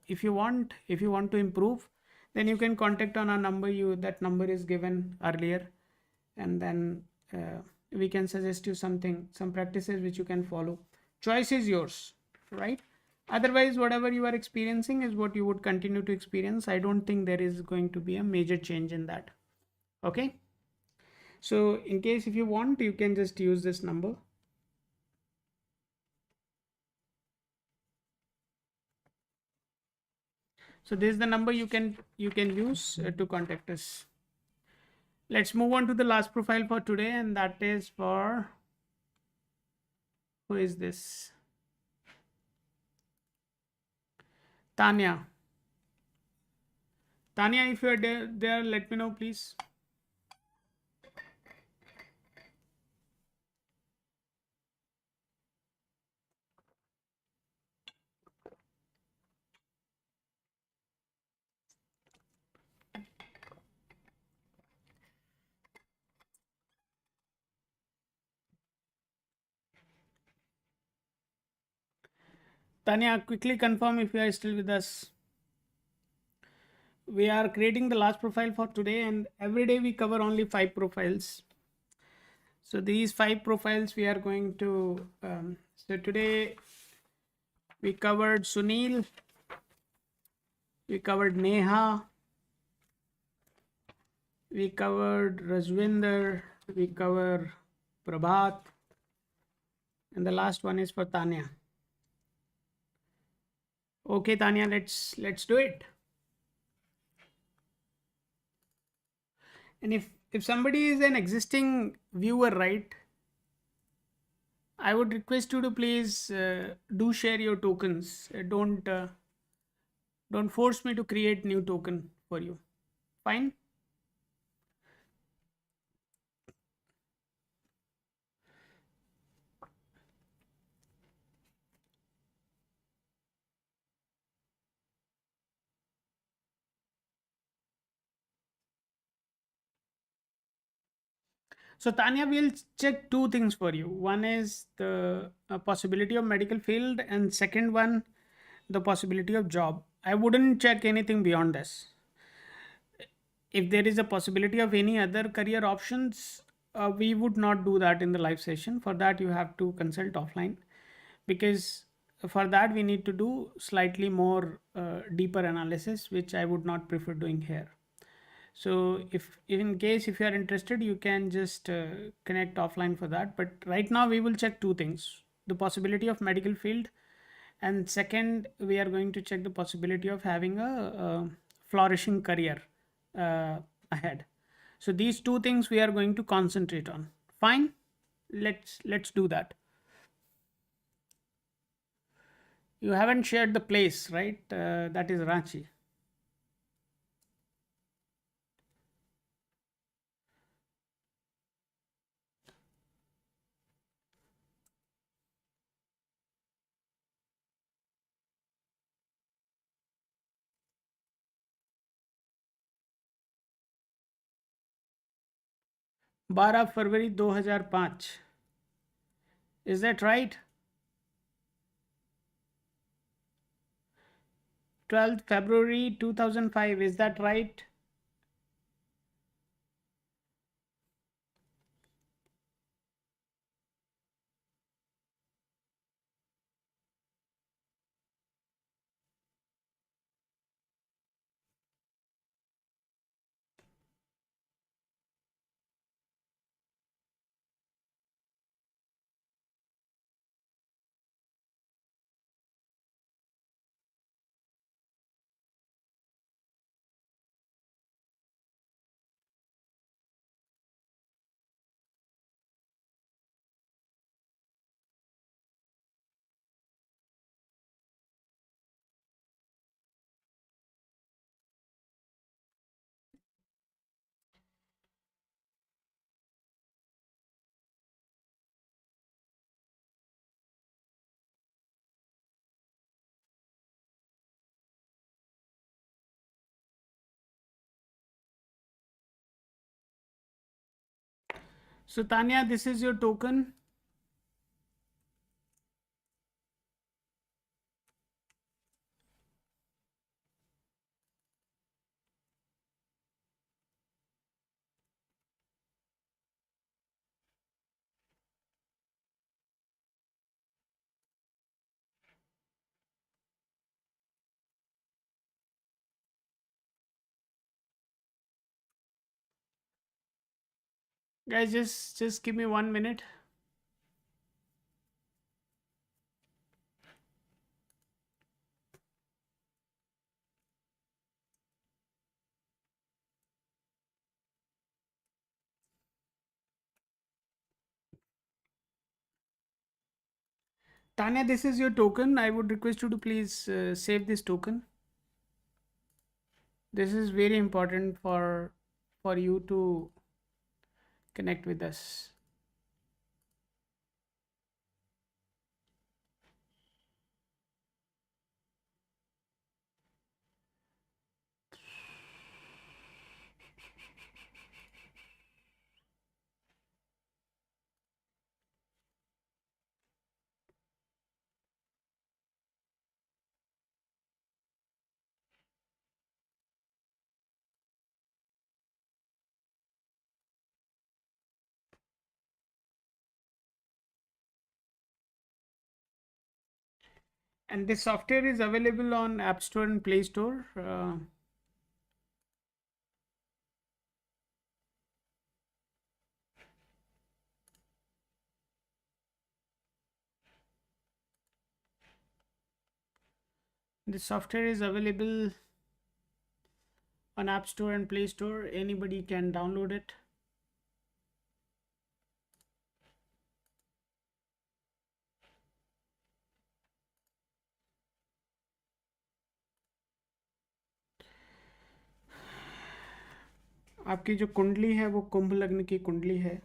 If you want to improve, then you can contact on our number. That number is given earlier, and then we can suggest you some practices which you can follow. Choice is yours, right? Otherwise, whatever you are experiencing is what you would continue to experience. I don't think there is going to be a major change in that. Okay. So in case if you want, you can just use this number. So this is the number you can use to contact us. Let's move on to the last profile for today, and that is for, who is this? Tanya. Tanya, if you are there, let me know, please. Tanya, quickly confirm if you are still with us. We are creating the last profile for today, and every day we cover only 5 profiles. So these 5 profiles we are going to so today we covered Sunil, we covered Neha, we covered Rajwinder, we cover Prabhat, and the last one is for Tanya. Okay, Tanya, let's do it. And if somebody is an existing viewer, right, I would request you to please do share your tokens. Don't force me to create new token for you. Fine. So Tanya, we'll check two things for you. One is the possibility of medical field, and second one, the possibility of job. I wouldn't check anything beyond this. If there is a possibility of any other career options, we would not do that in the live session. For that, you have to consult offline, because for that we need to do slightly more deeper analysis, which I would not prefer doing here. So if in case if you are interested, you can just connect offline for that. But right now we will check two things: the possibility of medical field, and second, we are going to check the possibility of having a flourishing career ahead. So these two things we are going to concentrate on. Fine, let's do that. You haven't shared the place, right? That is Ranchi. 12 February 2005. Is that right? 12 February 2005. Is that right? So Tanya, this is your token. Guys, just give me 1 minute. Tanya, this is your token. I would request you to please save this token. This is very important for you to connect with us. And this software is available on App Store and Play Store. This software is available on App Store and Play Store. Anybody can download it. आपकी जो कुंडली है वो कुंभ लग्न की कुंडली है.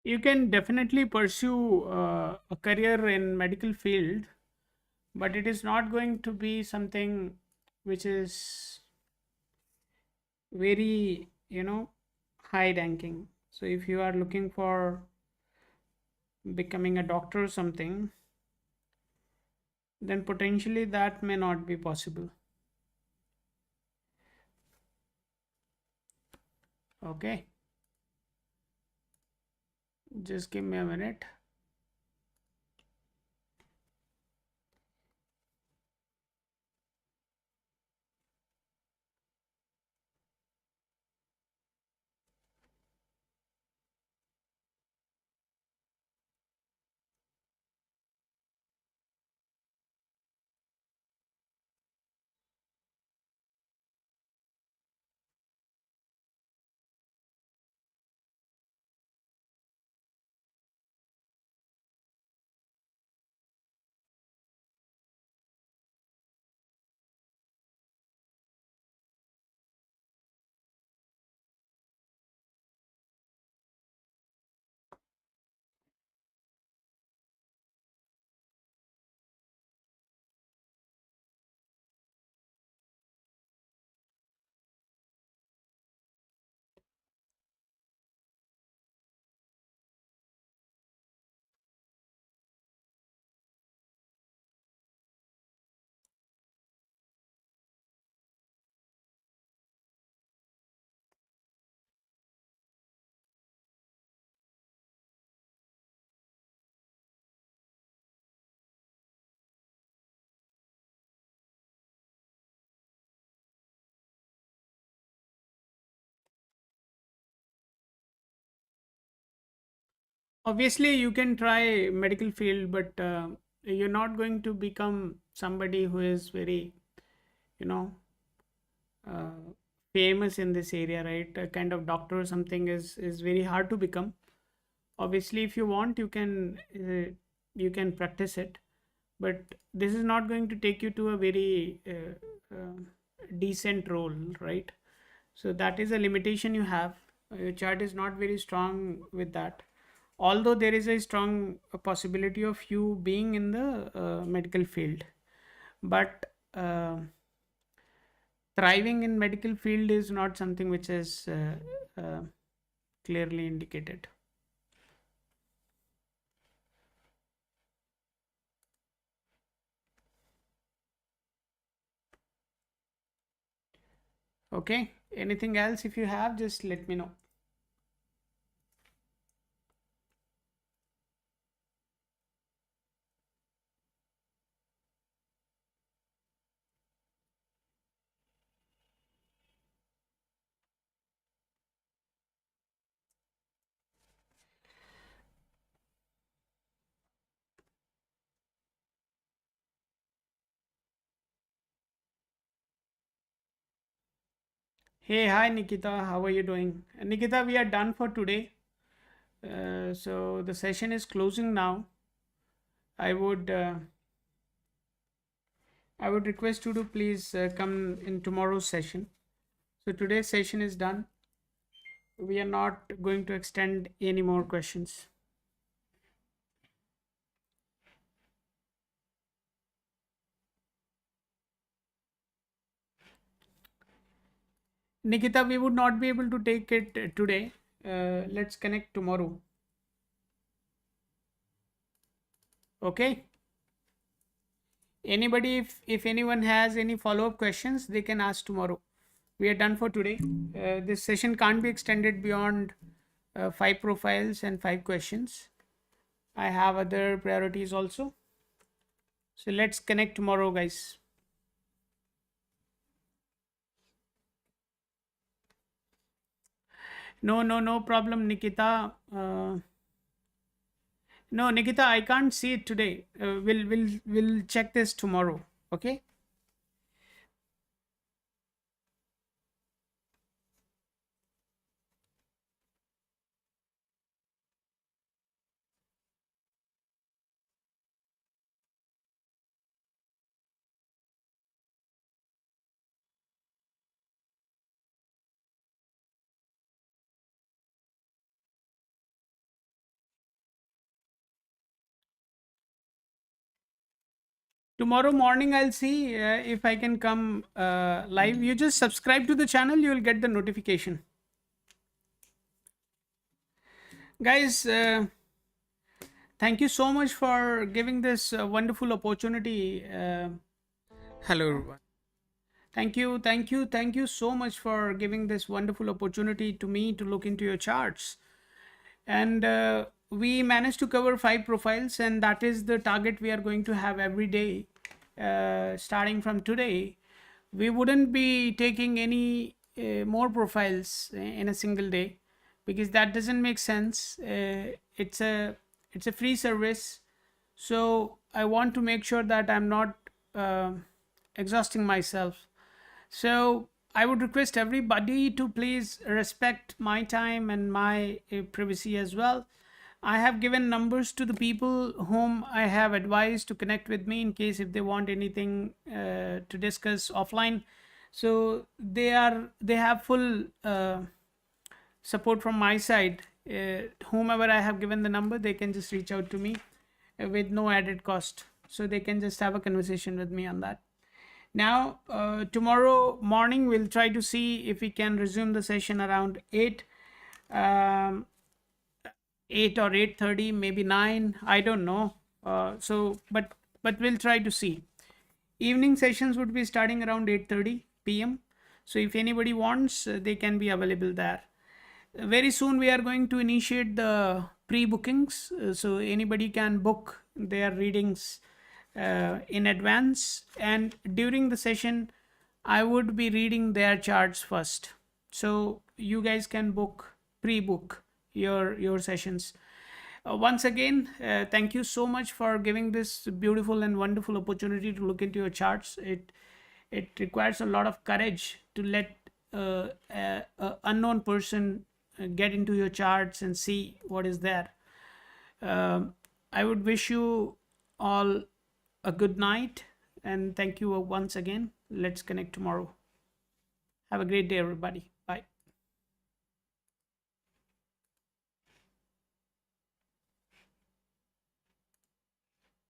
You can definitely pursue a career in medical field, but it is not going to be something which is very, high ranking. So if you are looking for becoming a doctor or something, then potentially that may not be possible. Okay, just give me a minute. Obviously you can try medical field, but you're not going to become somebody who is very, you know uh, famous in this area, right? A kind of doctor or something is very hard to become. Obviously if you want, you can practice it, but this is not going to take you to a very decent role, right? So that is a limitation you have. Your chart is not very strong with that, although there is a strong possibility of you being in the medical field. But thriving in medical field is not something which is clearly indicated. Okay, anything else if you have, just let me know. Hey, hi Nikita, how are you doing? Nikita, we are done for today. So the session is closing now. I would I would request you to please come in tomorrow's session. So today's session is done. We are not going to extend any more questions. Nikita, we would not be able to take it today. Let's connect tomorrow. Okay. Anybody, if anyone has any follow up questions, they can ask tomorrow. We are done for today. This session can't be extended beyond 5 profiles and 5 questions. I have other priorities also. So let's connect tomorrow, guys. No, no, no problem, Nikita. No, Nikita, I can't see it today. We'll check this tomorrow. Okay. Tomorrow morning, I'll see if I can come live. You just subscribe to the channel, you will get the notification. Guys, thank you so much for giving this wonderful opportunity. Hello, everyone. Thank you so much for giving this wonderful opportunity to me to look into your charts. And we managed to cover 5 profiles, and that is the target we are going to have every day starting from today. We wouldn't be taking any more profiles in a single day, because that doesn't make sense. It's a free service, so I want to make sure that I'm not exhausting myself. So I would request everybody to please respect my time and my privacy as well. I have given numbers to the people whom I have advised to connect with me in case if they want anything to discuss offline. So they have full support from my side. Whomever I have given the number, they can just reach out to me with no added cost. So they can just have a conversation with me on that. Now, tomorrow morning, we'll try to see if we can resume the session around 8, 8 or 8:30, maybe 9. I don't know. But we'll try to see. Evening sessions would be starting around 8:30 p.m. So if anybody wants, they can be available there. Very soon we are going to initiate the pre-bookings, so anybody can book their readings in advance, and during the session I would be reading their charts first, so you guys can pre-book your sessions. Once again, thank you so much for giving this beautiful and wonderful opportunity to look into your charts. It requires a lot of courage to let a unknown person get into your charts and see what is there. I would wish you all a good night, and thank you once again. Let's connect tomorrow. Have a great day, everybody. Bye.